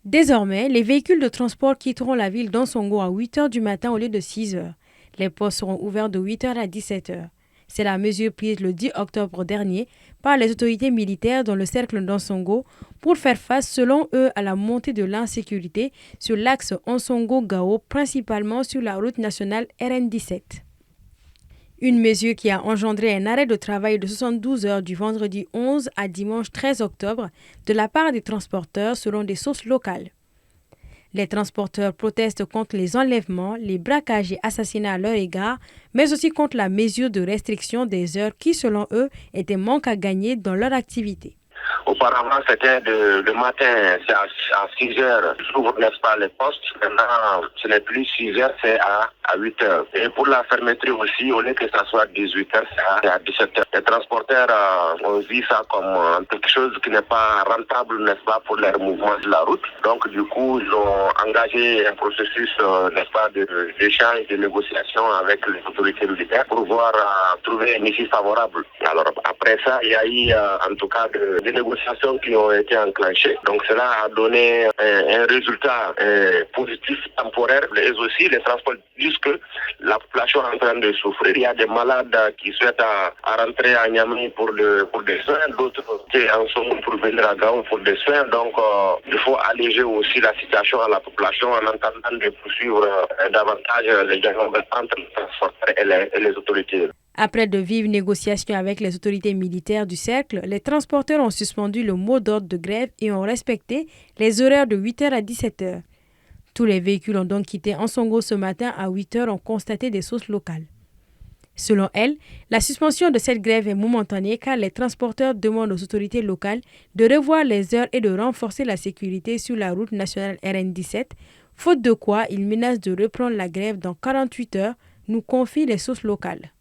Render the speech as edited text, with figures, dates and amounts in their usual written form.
Désormais, les véhicules de transport quitteront la ville d'Ansongo à 8 h du matin au lieu de 6 h. Les postes seront ouverts de 8 h à 17 h. C'est la mesure prise le 10 octobre dernier par les autorités militaires dans le cercle d'Ansongo pour faire face, selon eux, à la montée de l'insécurité sur l'axe Ansongo-Gao, principalement sur la route nationale RN17. Une mesure qui a engendré un arrêt de travail de 72 heures du vendredi 11 à dimanche 13 octobre de la part des transporteurs selon des sources locales. Les transporteurs protestent contre les enlèvements, les braquages et assassinats à leur égard, mais aussi contre la mesure de restriction des heures qui, selon eux, était manque à gagner dans leur activité. Auparavant, c'était le matin, c'est à 6 heures, j'ouvre, n'est-ce pas, les postes. Maintenant, ce n'est plus 6 heures, c'est à 8 heures. Et pour la fermeture aussi, au lieu que ça soit 18 heures, c'est à 17 heures. Les transporteurs ont vu ça comme quelque chose qui n'est pas rentable, n'est-ce pas, pour leur mouvement de la route. Donc, du coup, ils ont engagé un processus, n'est-ce pas, d'échange, de négociation avec les autorités militaires pour pouvoir trouver une issue favorable. Alors, après ça, il y a eu, en tout cas, des négociations qui ont été enclenchées. Donc cela a donné un résultat positif, temporaire, et aussi les transports disent que la population est en train de souffrir. Il y a des malades qui souhaitent à rentrer à Niamey pour des soins, d'autres en sont pour venir à Gao pour des soins. Donc il faut alléger aussi la situation à la population en entendant de poursuivre davantage les dialogues entre les transporteurs et les autorités. Après de vives négociations avec les autorités militaires du cercle, les transporteurs ont suspendu le mot d'ordre de grève et ont respecté les horaires de 8 h à 17 h. Tous les véhicules ont donc quitté Ansongo ce matin à 8 h, ont constaté des sources locales. Selon elles, la suspension de cette grève est momentanée car les transporteurs demandent aux autorités locales de revoir les heures et de renforcer la sécurité sur la route nationale RN17, faute de quoi ils menacent de reprendre la grève dans 48 heures, nous confient les sources locales.